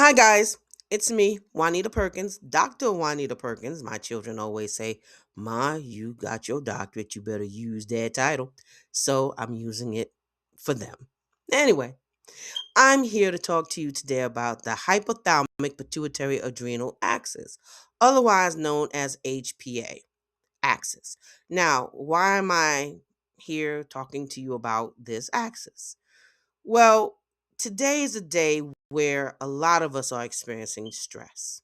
Hi, guys. It's me, Juanita Perkins, Dr. Juanita Perkins. My children always say, Ma, you got your doctorate. You better use that title. So I'm using it for them. Anyway, I'm here to talk to you today about the Hypothalamic-Pituitary-Adrenal Axis, otherwise known as HPA Axis. Now, why am I here talking to you about this axis? Well, today is a day where a lot of us are experiencing stress,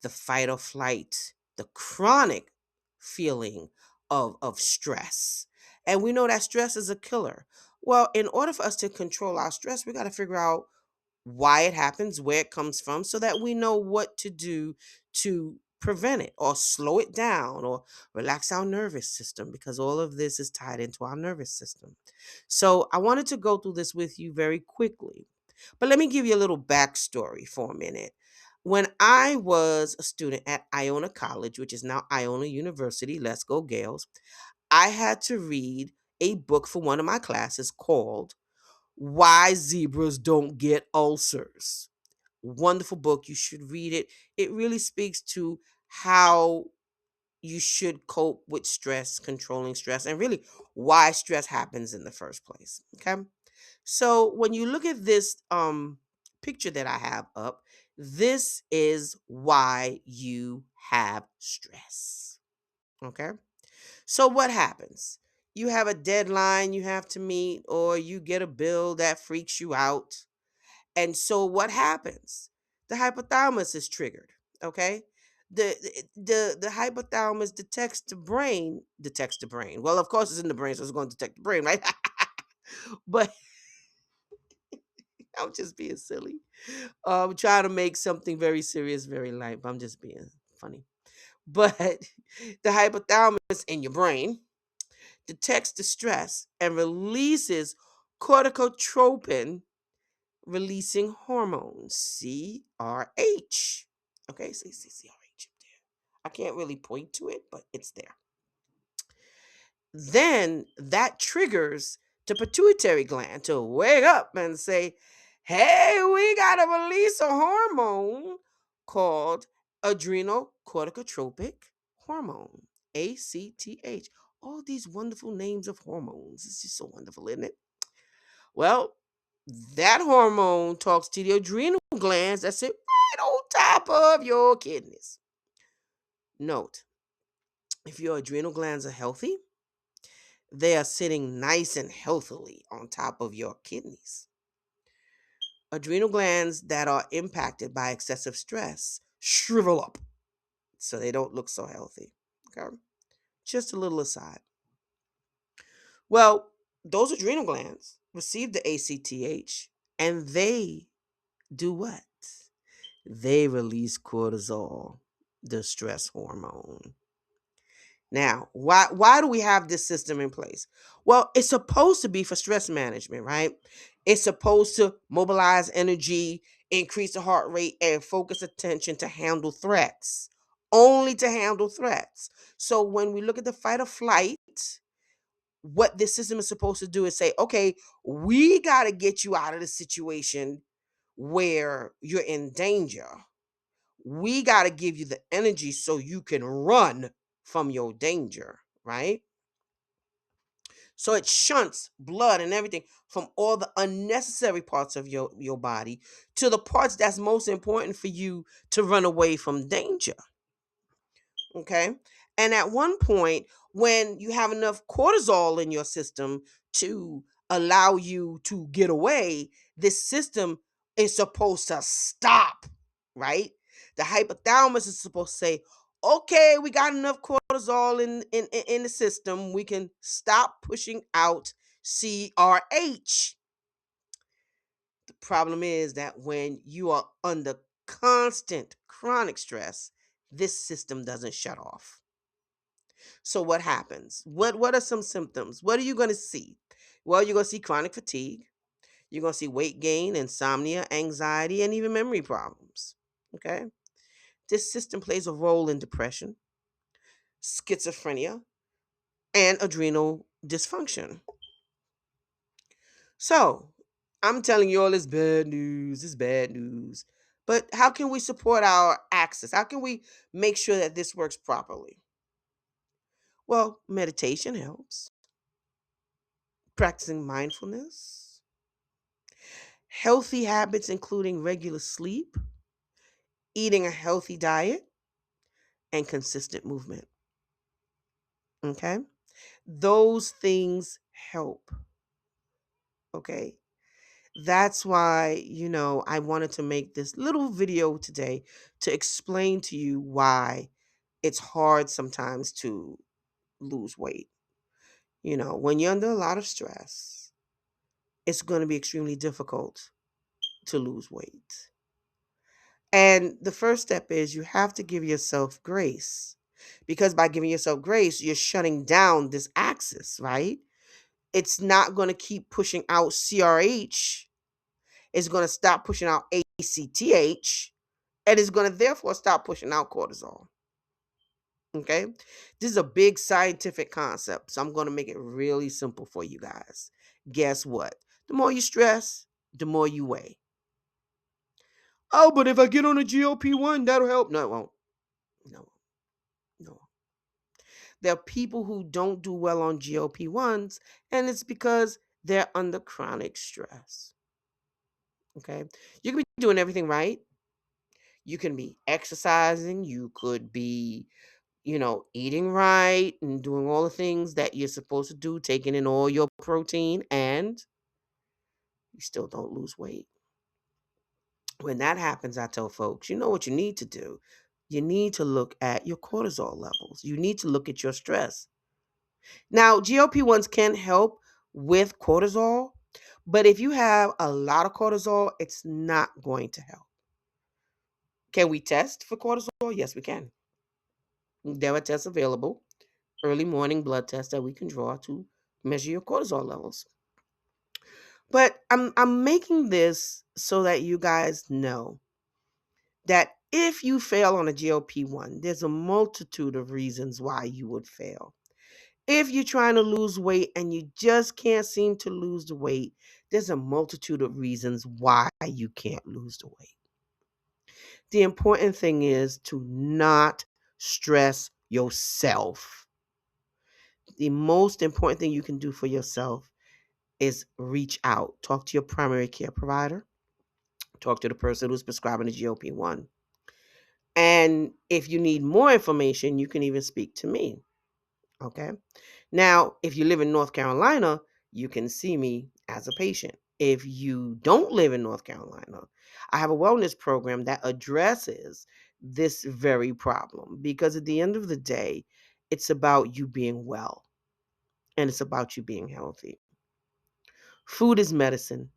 the fight or flight, the chronic feeling of stress. And we know that stress is a killer. Well, in order for us to control our stress, we got to figure out why it happens, where it comes from, so that we know what to do to prevent it or slow it down or relax our nervous system, because all of this is tied into our nervous system. So I wanted to go through this with you very quickly. But let me give you a little backstory for a minute. When I was a student at Iona College, which is now Iona University, let's go Gales, I had to read a book for one of my classes called Why Zebras Don't Get Ulcers. Wonderful book. You should read it. It really speaks to how you should cope with stress, controlling stress, and really why stress happens in the first place. Okay. So when you look at this picture that I have up, this is why you have stress. Okay. So what happens? You have a deadline you have to meet, or you get a bill that freaks you out. And so what happens? The hypothalamus is triggered. Okay. The hypothalamus detects the brain. Well, of course it's in the brain, so it's going to detect the brain, right? But I'm just being silly. I'm trying to make something very serious, very light, but I'm just being funny. But the hypothalamus in your brain detects the stress and releases corticotropin releasing hormones, CRH. Okay, see CRH up there. I can't really point to it, but it's there. Then that triggers the pituitary gland to wake up and say, hey, we got to release a hormone called adrenal corticotropic hormone, ACTH. All these wonderful names of hormones. It's just so wonderful, isn't it? Well, that hormone talks to the adrenal glands that sit right on top of your kidneys. Note, if your adrenal glands are healthy, they are sitting nice and healthily on top of your kidneys. Adrenal glands that are impacted by excessive stress shrivel up so they don't look so healthy. Okay? Just a little aside. Well, those adrenal glands receive the ACTH and they do what? They release cortisol, the stress hormone. Now, why do we have this system in place? Well, it's supposed to be for stress management, right? It's supposed to mobilize energy, increase the heart rate, and focus attention to handle threats. Only to handle threats. So when we look at the fight or flight, what this system is supposed to do is say, okay, we got to get you out of the situation where you're in danger. We got to give you the energy so you can run from your danger, right? So it shunts blood and everything from all the unnecessary parts of your body to the parts that's most important for you to run away from danger. Okay. And at one point, when you have enough cortisol in your system to allow you to get away, this system is supposed to stop, right? The hypothalamus is supposed to say, okay, we got enough cortisol in the system. We can stop pushing out CRH. The problem is that when you are under constant chronic stress, this system doesn't shut off. So what happens? What are some symptoms? What are you going to see? Well, you're going to see chronic fatigue. You're going to see weight gain, insomnia, anxiety, and even memory problems. Okay? This system plays a role in depression, schizophrenia, and adrenal dysfunction. So, I'm telling you all this bad news. It's bad news. But how can we support our axis? How can we make sure that this works properly? Well, meditation helps, practicing mindfulness, healthy habits, including regular sleep, eating a healthy diet, and consistent movement. Okay? Those things help. Okay? That's why, I wanted to make this little video today to explain to you why it's hard sometimes to lose weight. When you're under a lot of stress, it's going to be extremely difficult to lose weight. And the first step is you have to give yourself grace, because by giving yourself grace, you're shutting down this axis, right? It's not going to keep pushing out CRH. It's going to stop pushing out ACTH, and it's going to therefore stop pushing out cortisol. Okay? This is a big scientific concept, so I'm going to make it really simple for you guys. Guess what? The more you stress, the more you weigh. Oh, but if I get on a GLP-1, that'll help. No, it won't. No, no. There are people who don't do well on GLP-1s, and it's because they're under chronic stress. Okay? You can be doing everything right. You can be exercising. You could be, eating right and doing all the things that you're supposed to do, taking in all your protein, and you still don't lose weight. When that happens, I tell folks, you know what you need to do? You need to look at your cortisol levels. You need to look at your stress. Now, GLP-1s can help with cortisol, but if you have a lot of cortisol, it's not going to help. Can we test for cortisol? Yes, we can. There are tests available, early morning blood tests that we can draw to measure your cortisol levels. But I'm making this so that you guys know that if you fail on a GLP-1, there's a multitude of reasons why you would fail. If you're trying to lose weight and you just can't seem to lose the weight, there's a multitude of reasons why you can't lose the weight. The important thing is to not stress yourself. The most important thing you can do for yourself is reach out. Talk to your primary care provider. Talk to the person who's prescribing the GLP-1. And if you need more information, you can even speak to me. Okay? Now, if you live in North Carolina, you can see me as a patient. If you don't live in North Carolina, I have a wellness program that addresses this very problem, because at the end of the day, it's about you being well and it's about you being healthy. Food is medicine.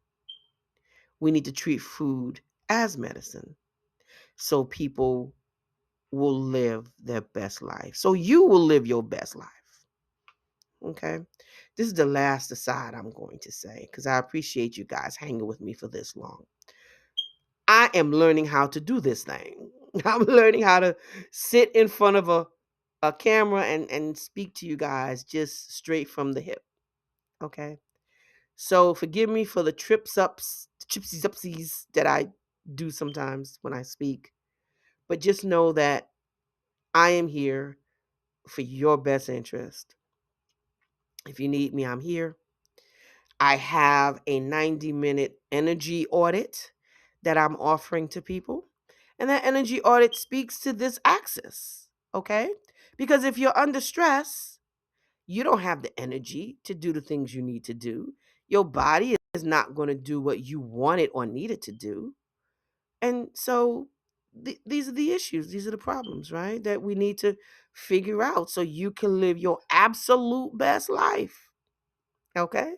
We need to treat food as medicine so people will live their best life. So you will live your best life. Okay? This is the last aside I'm going to say, because I appreciate you guys hanging with me for this long. I am learning how to do this thing. I'm learning how to sit in front of a camera and speak to you guys just straight from the hip. Okay? So forgive me for the tripsies upsies that I do sometimes when I speak. But just know that I am here for your best interest. If you need me, I'm here. I have a 90-minute energy audit that I'm offering to people. And that energy audit speaks to this axis, okay? Because if you're under stress, you don't have the energy to do the things you need to do. Your body is not going to do what you want it or need it to do. And so these are the issues. These are the problems, right? That we need to figure out so you can live your absolute best life. Okay?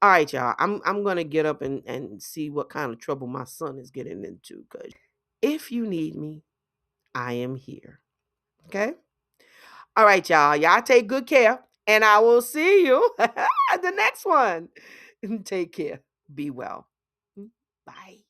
All right, y'all. I'm gonna get up and see what kind of trouble my son is getting into. Cause if you need me, I am here. Okay? All right, y'all. Y'all take good care. And I will see you at the next one. Take care. Be well. Bye.